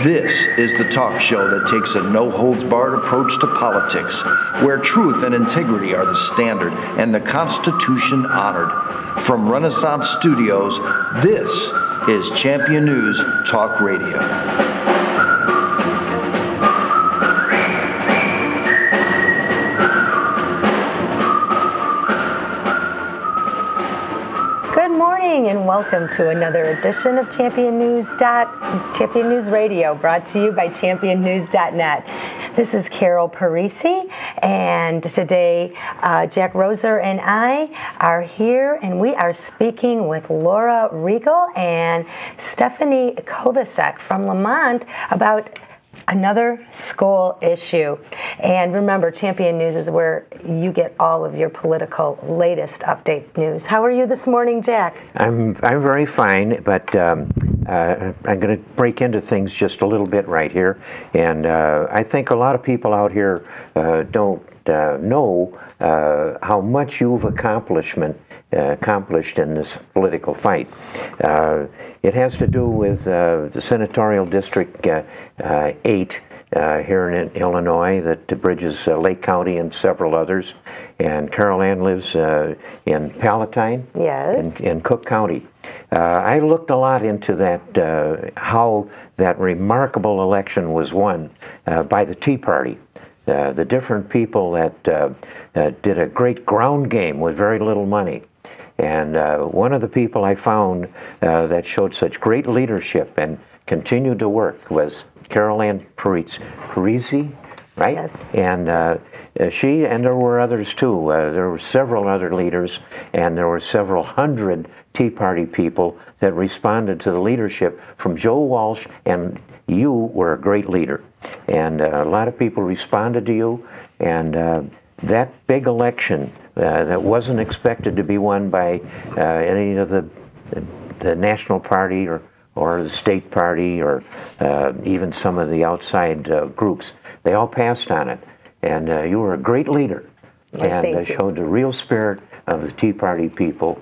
This is the talk show that takes a no-holds-barred approach to politics, where truth and integrity are the standard and the Constitution honored. From Renaissance Studios, this is Champion News Talk Radio. And welcome to another edition of Champion News Radio, brought to you by championnews.net. This is Carol Parisi, and today Jack Roser and I are here, and we are speaking with Laura Reigle and Stephanie Kovacik from Lamont about another school issue. And remember, Champion News is where you get all of your political latest update news. How are you this morning, Jack? I'm very fine, but I'm going to break into things just a little bit right here. And I think a lot of people out here don't know how much you've accomplished in this political fight. It has to do with the Senatorial District 8 here in Illinois that bridges Lake County and several others. And Carol Ann lives in Palatine, yes, in Cook County. I looked a lot into that, how that remarkable election was won by the Tea Party. The different people that did a great ground game with very little money. And one of the people I found that showed such great leadership and continued to work was Carol Ann Parisi, right? Yes. And she, and there were others too. There were several other leaders, and there were several hundred Tea Party people that responded to the leadership from Joe Walsh, and you were a great leader. And a lot of people responded to you, and that big election that wasn't expected to be won by any of the national party or the state party or even some of the outside groups. They all passed on it. And you were a great leader, and showed the real spirit of the Tea Party people.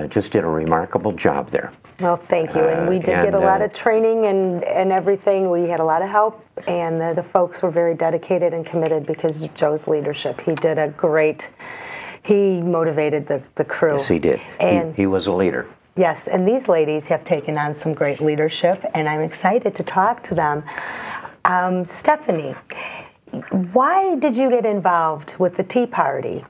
Just did a remarkable job there. Well, thank you. And we did get a lot of training and everything. We had a lot of help, and the folks were very dedicated and committed because of Joe's leadership. He motivated the crew. Yes, he did. And he was a leader. Yes, and these ladies have taken on some great leadership, and I'm excited to talk to them. Stephanie, why did you get involved with the Tea Party?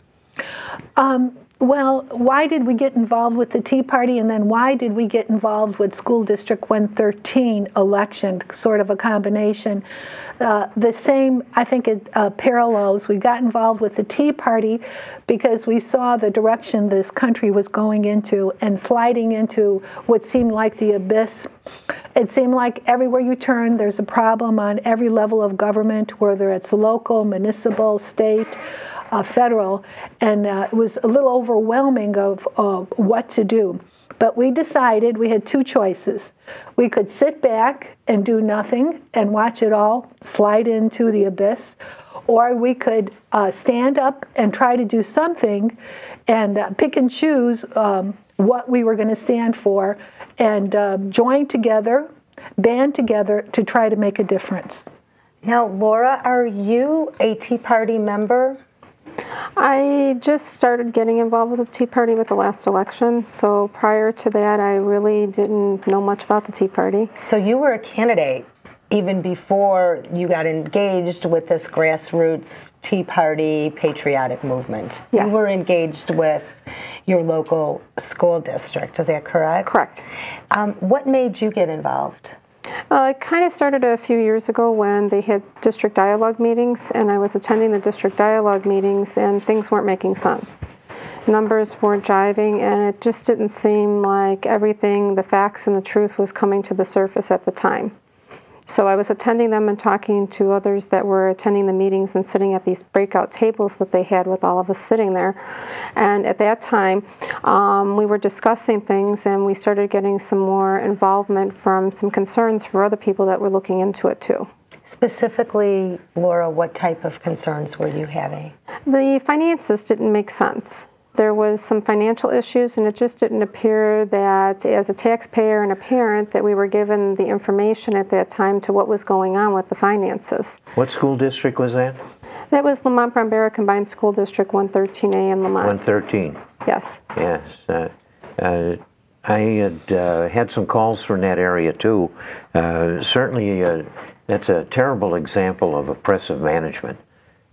Well, why did we get involved with the Tea Party, and then why did we get involved with School District 113 election, sort of a combination? The same, I think, parallels. We got involved with the Tea Party because we saw the direction this country was going into and sliding into what seemed like the abyss. It seemed like everywhere you turn, there's a problem on every level of government, whether it's local, municipal, state, federal, and it was a little overwhelming of what to do. But we decided we had two choices. We could sit back and do nothing and watch it all slide into the abyss, or we could stand up and try to do something and pick and choose what we were going to stand for and join together, band together to try to make a difference. Now, Laura, are you a Tea Party member? I just started getting involved with the Tea Party with the last election, so prior to that I really didn't know much about the Tea Party. So you were a candidate even before you got engaged with this grassroots Tea Party patriotic movement. Yes. You were engaged with your local school district, is that correct? Correct. What made you get involved? It kind of started a few years ago when they had district dialogue meetings, and I was attending the district dialogue meetings, and things weren't making sense. Numbers weren't jiving, and it just didn't seem like everything, the facts and the truth, was coming to the surface at the time. So I was attending them and talking to others that were attending the meetings and sitting at these breakout tables that they had with all of us sitting there. And at that time, we were discussing things, and we started getting some more involvement from some concerns for other people that were looking into it too. Specifically, Laura, what type of concerns were you having? The finances didn't make sense. there was some financial issues, and it just didn't appear that as a taxpayer and a parent that we were given the information at that time to what was going on with the finances. What school district was that? That was Lamont Brown Combined School District 113A in Lamont. 113. Yes. Yes. I had some calls from that area too. Certainly, that's a terrible example of oppressive management.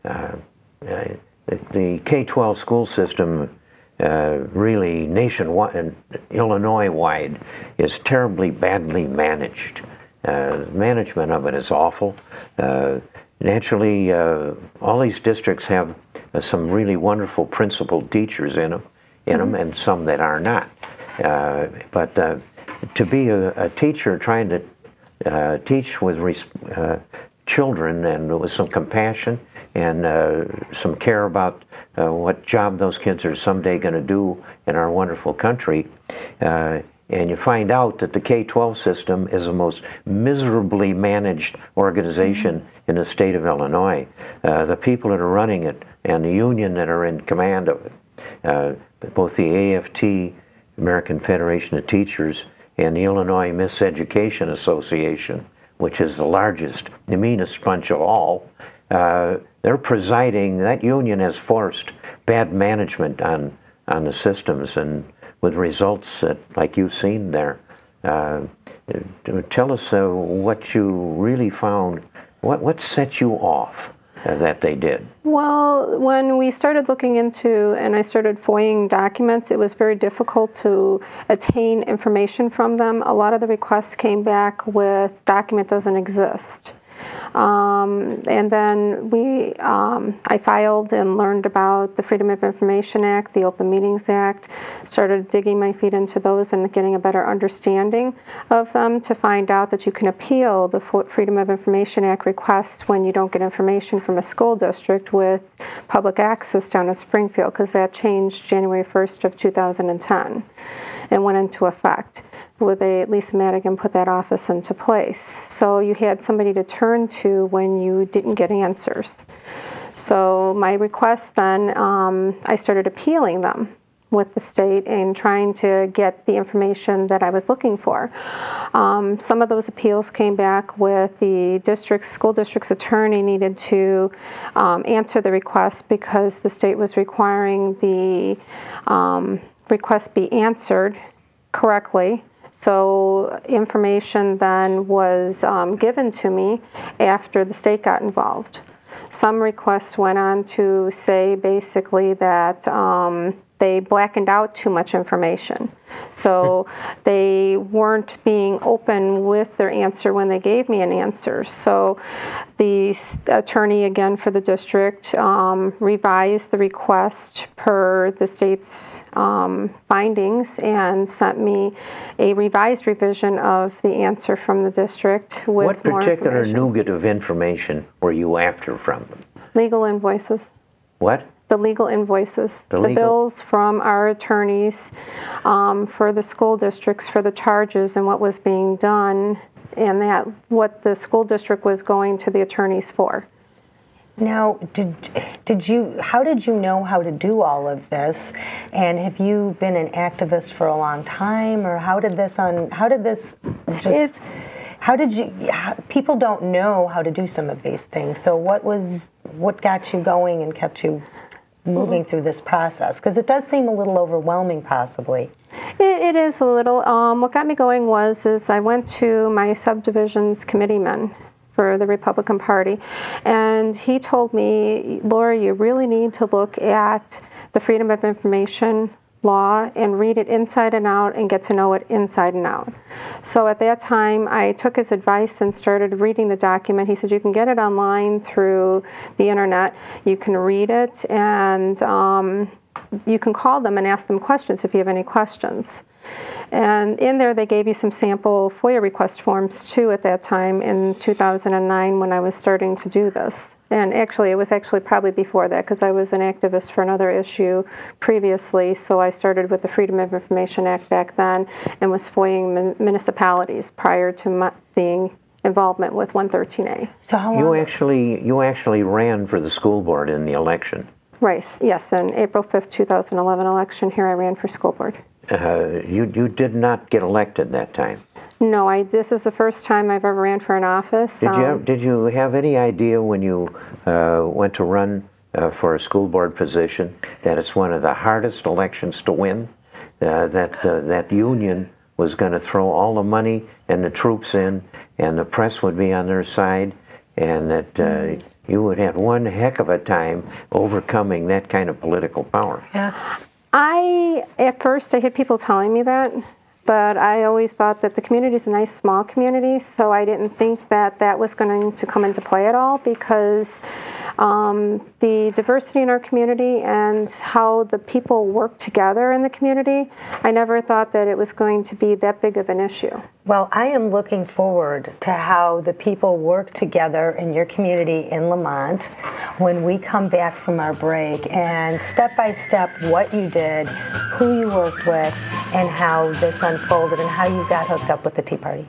The K-12 school system, really nationwide and Illinois-wide, is terribly badly managed. Management of it is awful. Naturally, all these districts have some really wonderful principal teachers in them, and some that are not. But to be a teacher trying to teach with children and with some compassion and some care about what job those kids are someday going to do in our wonderful country, and you find out that the K-12 system is the most miserably managed organization in the state of Illinois. The people that are running it and the union that are in command of it, both the AFT, American Federation of Teachers, and the Illinois Miseducation Association, which is the largest, the meanest bunch of all, they're presiding. That union has forced bad management on the systems, and with results that, like you've seen there. Tell us what you really found. What set you off that they did? Well, when we started looking into, and I started FOIAing documents, it was very difficult to attain information from them. A lot of the requests came back with document doesn't exist. And then I filed and learned about the Freedom of Information Act, the Open Meetings Act, started digging my feet into those and getting a better understanding of them to find out that you can appeal the Freedom of Information Act requests when you don't get information from a school district with public access down at Springfield, because that changed January 1st of 2010 and went into effect. Lisa Madigan put that office into place. So you had somebody to turn to when you didn't get answers. So my requests then, I started appealing them with the state and trying to get the information that I was looking for. Some of those appeals came back with the school district's attorney needed to answer the request because the state was requiring the request be answered correctly. So information then was given to me after the state got involved. Some requests went on to say basically that they blackened out too much information. So they weren't being open with their answer when they gave me an answer. So the attorney, again, for the district revised the request per the state's findings and sent me a revised revision of the answer from the district with what more particular information. nugget of information were you after from them? Legal invoices. What? The legal invoices, the bills from our attorneys for the school districts for the charges and what was being done, and that what the school district was going to the attorneys for. Now, how did you know how to do all of this? And have you been an activist for a long time, or people don't know how to do some of these things. So what got you going and kept you moving through this process? Because it does seem a little overwhelming, possibly. It is a little. What got me going is I went to my subdivision's committeeman for the Republican Party, and he told me, Laura, you really need to look at the Freedom of Information law and read it inside and out and get to know it inside and out. So at that time, I took his advice and started reading the document. He said, you can get it online through the internet. You can read it, and you can call them and ask them questions if you have any questions. And in there, they gave you some sample FOIA request forms, too, at that time in 2009 when I was starting to do this. And actually, it was probably before that, because I was an activist for another issue previously. So I started with the Freedom of Information Act back then and was FOIAing municipalities prior to my involvement with 113A. So how long? You actually ran for the school board in the election. Right, yes, in April 5th, 2011 election, here I ran for school board. You did not get elected that time. No, this is the first time I've ever ran for an office. Did you have any idea when you went to run for a school board position that it's one of the hardest elections to win? That union was going to throw all the money and the troops in, and the press would be on their side, and that you would have one heck of a time overcoming that kind of political power. Yes. At first, I had people telling me that, but I always thought that the community is a nice small community, so I didn't think that that was going to come into play at all, because the diversity in our community and how the people work together in the community, I never thought that it was going to be that big of an issue. Well, I am looking forward to how the people work together in your community in Lamont when we come back from our break, and step by step what you did, who you worked with, and how this unfolded, and how you got hooked up with the Tea Party.